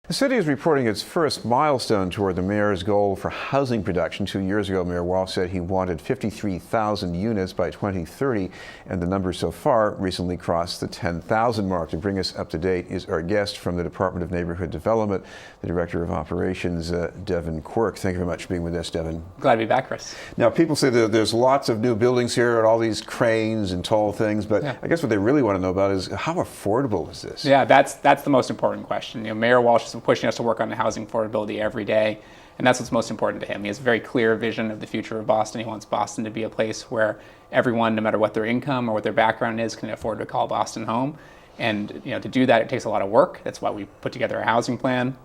The city is reporting its first milestone toward the mayor's goal for housing production. 2 years ago, Mayor Walsh said he wanted 53,000 units by 2030, and the number so far recently crossed the 10,000 mark. To bring us up to date is our guest from the Department of Neighborhood Development, the Director of Operations, Devin Quirk. Thank you very much for being with us, Devin. Glad to be back, Chris. Now, people say that there's lots of new buildings here and all these cranes and tall things, but I guess what they really want to know about is how affordable is this? Yeah, that's the most important question. Mayor Walsh is pushing us to work on housing affordability every day, and that's what's most important to him. He has a very clear vision of the future of Boston. He wants Boston to be a place where everyone, no matter what their income or what their background is, can afford to call Boston home. And to do that, it takes a lot of work. That's why we put together a housing plan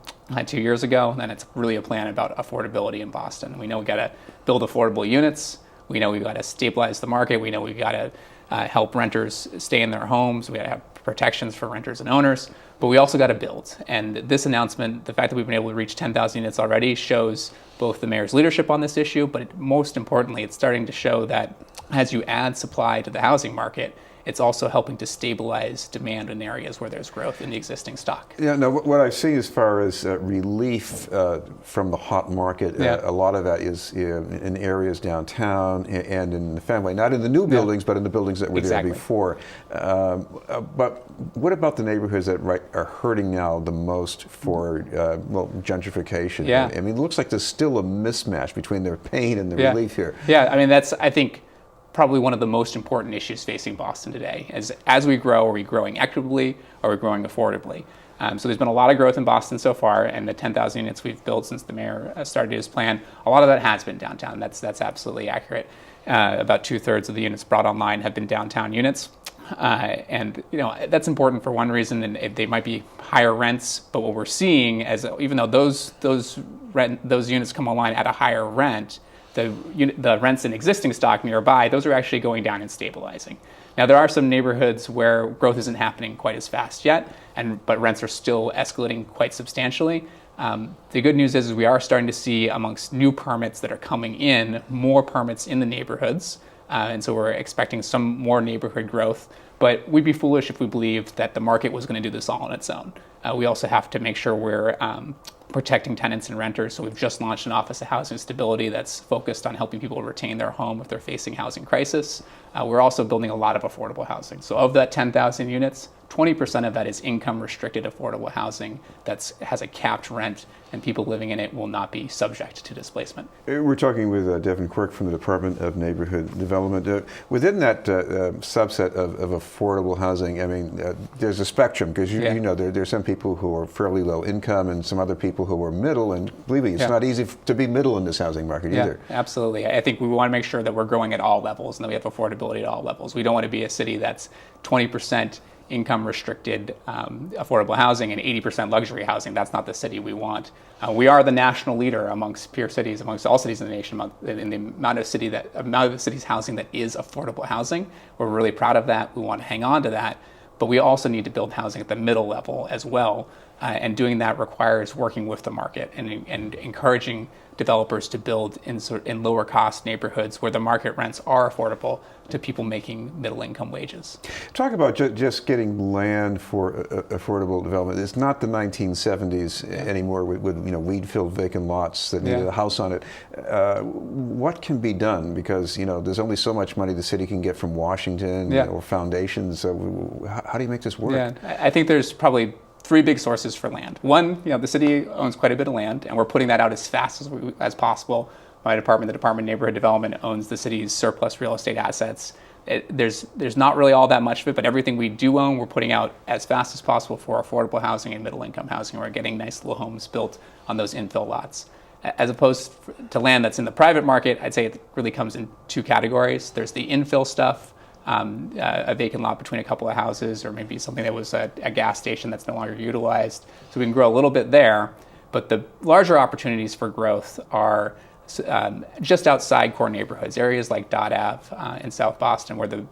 2 years ago, and then it's really a plan about affordability in Boston. We know we got to build affordable units. We know we got to stabilize the market. We know we got to help renters stay in their homes. We got to have protections for renters and owners, but we also got to build. And this announcement, the fact that we've been able to reach 10,000 units already, shows both the mayor's leadership on this issue, but most importantly, it's starting to show that as you add supply to the housing market, it's also helping to stabilize demand in areas where there's growth in the existing stock. Yeah, now what I see as far as relief from the hot market, a lot of that is in areas downtown and in the Fenway, not in the new buildings, but in the buildings that were there before. But what about the neighborhoods that are hurting now the most for gentrification? Yeah. I mean, it looks like there's still a mismatch between their pain and the relief here. Yeah, I mean, that's, I think, probably one of the most important issues facing Boston today. As we grow, are we growing equitably, or are we growing affordably? So there's been a lot of growth in Boston so far, and the 10,000 units we've built since the mayor started his plan, a lot of that has been downtown. That's absolutely accurate. About 2/3 of the units brought online have been downtown units. And that's important for one reason, and they might be higher rents, but what we're seeing is even though those units come online at a higher rent, the rents in existing stock nearby, those are actually going down and stabilizing. Now, there are some neighborhoods where growth isn't happening quite as fast yet, but rents are still escalating quite substantially. The good news is we are starting to see amongst new permits that are coming in, more permits in the neighborhoods. And so we're expecting some more neighborhood growth. But we'd be foolish if we believed that the market was going to do this all on its own. We also have to make sure we're protecting tenants and renters. So we've just launched an Office of Housing Stability that's focused on helping people retain their home if they're facing housing crisis. We're also building a lot of affordable housing. So of that 10,000 units, 20% of that is income-restricted affordable housing that has a capped rent, and people living in it will not be subject to displacement. We're talking with Devin Quirk from the Department of Neighborhood Development. Within that subset of affordable housing, I mean, there's a spectrum, because you know there's some people who are fairly low income and some other people who are middle, and believe me, it's not easy to be middle in this housing market either. Absolutely. I think we want to make sure that we're growing at all levels and that we have affordability at all levels. We don't want to be a city that's 20% income restricted affordable housing and 80% luxury housing. That's not the city we want. We are the national leader amongst peer cities, amongst all cities in the nation, in the amount of cities housing that is affordable housing. We're really proud of that. We want to hang on to that. But we also need to build housing at the middle level as well. And doing that requires working with the market and encouraging developers to build in lower cost neighborhoods where the market rents are affordable to people making middle income wages. Talk about just getting land for affordable development. It's not the 1970s anymore with weed-filled vacant lots that needed a house on it. What can be done? Because there's only so much money the city can get from Washington or foundations. So how do you make this work? Yeah, I think there's probably three big sources for land. One, the city owns quite a bit of land, and we're putting that out as fast as possible. My department, the Department of Neighborhood Development, owns the city's surplus real estate assets. There's not really all that much of it, but everything we do own, we're putting out as fast as possible for affordable housing and middle income housing. We're getting nice little homes built on those infill lots. As opposed to land that's in the private market, I'd say it really comes in two categories. There's the infill stuff, a vacant lot between a couple of houses, or maybe something that was a gas station that's no longer utilized. So we can grow a little bit there, but the larger opportunities for growth are just outside core neighborhoods, areas like Dot Ave in South Boston, where the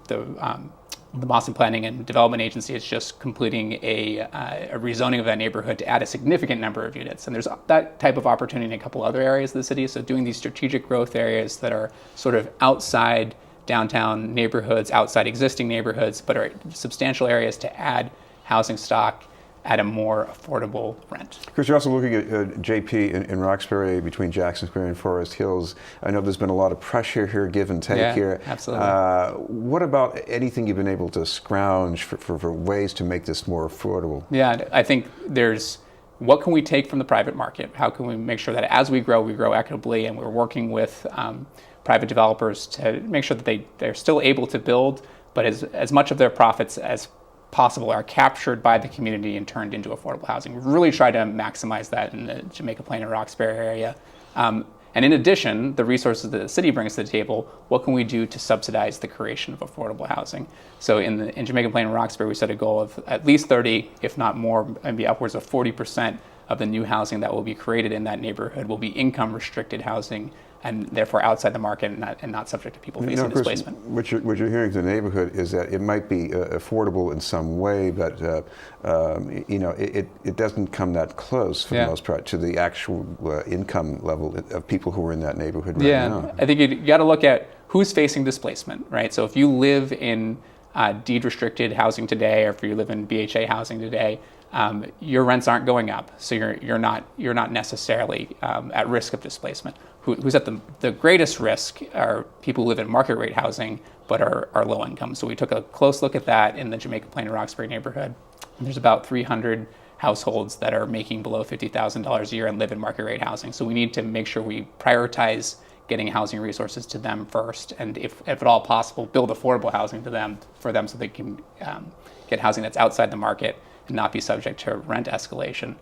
Boston Planning and Development Agency is just completing a rezoning of that neighborhood to add a significant number of units. And there's that type of opportunity in a couple other areas of the city. So doing these strategic growth areas that are sort of outside downtown neighborhoods, outside existing neighborhoods, but are substantial areas to add housing stock at a more affordable rent. Chris, you're also looking at JP in Roxbury between Jackson Square and Forest Hills. I know there's been a lot of pressure here, give and take here. Absolutely. What about anything you've been able to scrounge for ways to make this more affordable? Yeah, I think there's what can we take from the private market? How can we make sure that as we grow equitably, and we're working with private developers to make sure that they're still able to build, but as much of their profits as possible are captured by the community and turned into affordable housing. We really try to maximize that in the Jamaica Plain and Roxbury area. And in addition, the resources that the city brings to the table, what can we do to subsidize the creation of affordable housing? So in Jamaica Plain and Roxbury, we set a goal of at least 30, if not more, maybe upwards of 40% of the new housing that will be created in that neighborhood will be income restricted housing, and therefore outside the market and not subject to people facing displacement. What you're hearing from the neighborhood is that it might be affordable in some way, but it doesn't come that close for the most part to the actual income level of people who are in that neighborhood right now. I think you got to look at who's facing displacement, right? So if you live in deed restricted housing today, or if you live in BHA housing today, your rents aren't going up, so you're not necessarily at risk of displacement. Who's at the greatest risk are people who live in market rate housing but are low income. So we took a close look at that in the Jamaica Plain and Roxbury neighborhood. There's about 300 households that are making below $50,000 a year and live in market rate housing. So we need to make sure we prioritize getting housing resources to them first, and if at all possible, build affordable housing for them so they can get housing that's outside the market and not be subject to rent escalation.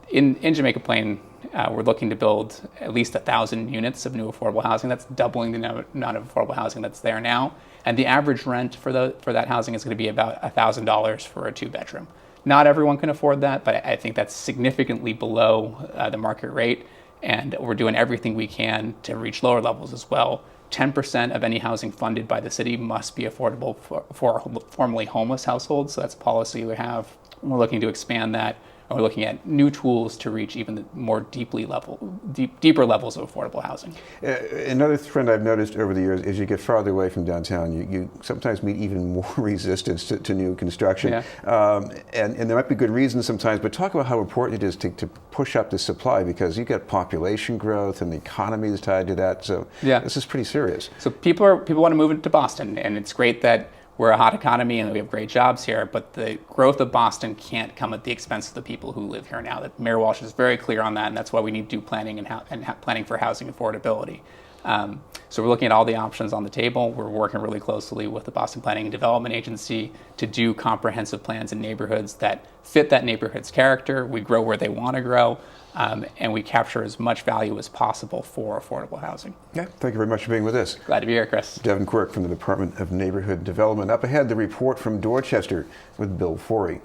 In Jamaica Plain, we're looking to build at least 1,000 units of new affordable housing. That's doubling the amount of affordable housing that's there now. And the average rent for that housing is going to be about $1,000 for a 2-bedroom. Not everyone can afford that, but I think that's significantly below the market rate. And we're doing everything we can to reach lower levels as well. 10% of any housing funded by the city must be affordable for formerly homeless households. So that's a policy we have. We're looking to expand that. And we're looking at new tools to reach even the more deeper levels of affordable housing. Another trend I've noticed over the years is you get farther away from downtown, you sometimes meet even more resistance to new construction. And there might be good reasons sometimes, but talk about how important it is to push up the supply, because you get population growth and the economy is tied to that. So this is pretty serious. So people want to move into Boston, and it's great that we're a hot economy and we have great jobs here, but the growth of Boston can't come at the expense of the people who live here now. That Mayor Walsh is very clear on that, and that's why we need to do planning and planning for housing affordability. So we're looking at all the options on the table. We're working really closely with the Boston Planning and Development Agency to do comprehensive plans in neighborhoods that fit that neighborhood's character. We grow where they want to grow, and we capture as much value as possible for affordable housing. Yeah, thank you very much for being with us. Glad to be here, Chris. Devin Quirk from the Department of Neighborhood Development. Up ahead, the report from Dorchester with Bill Forey.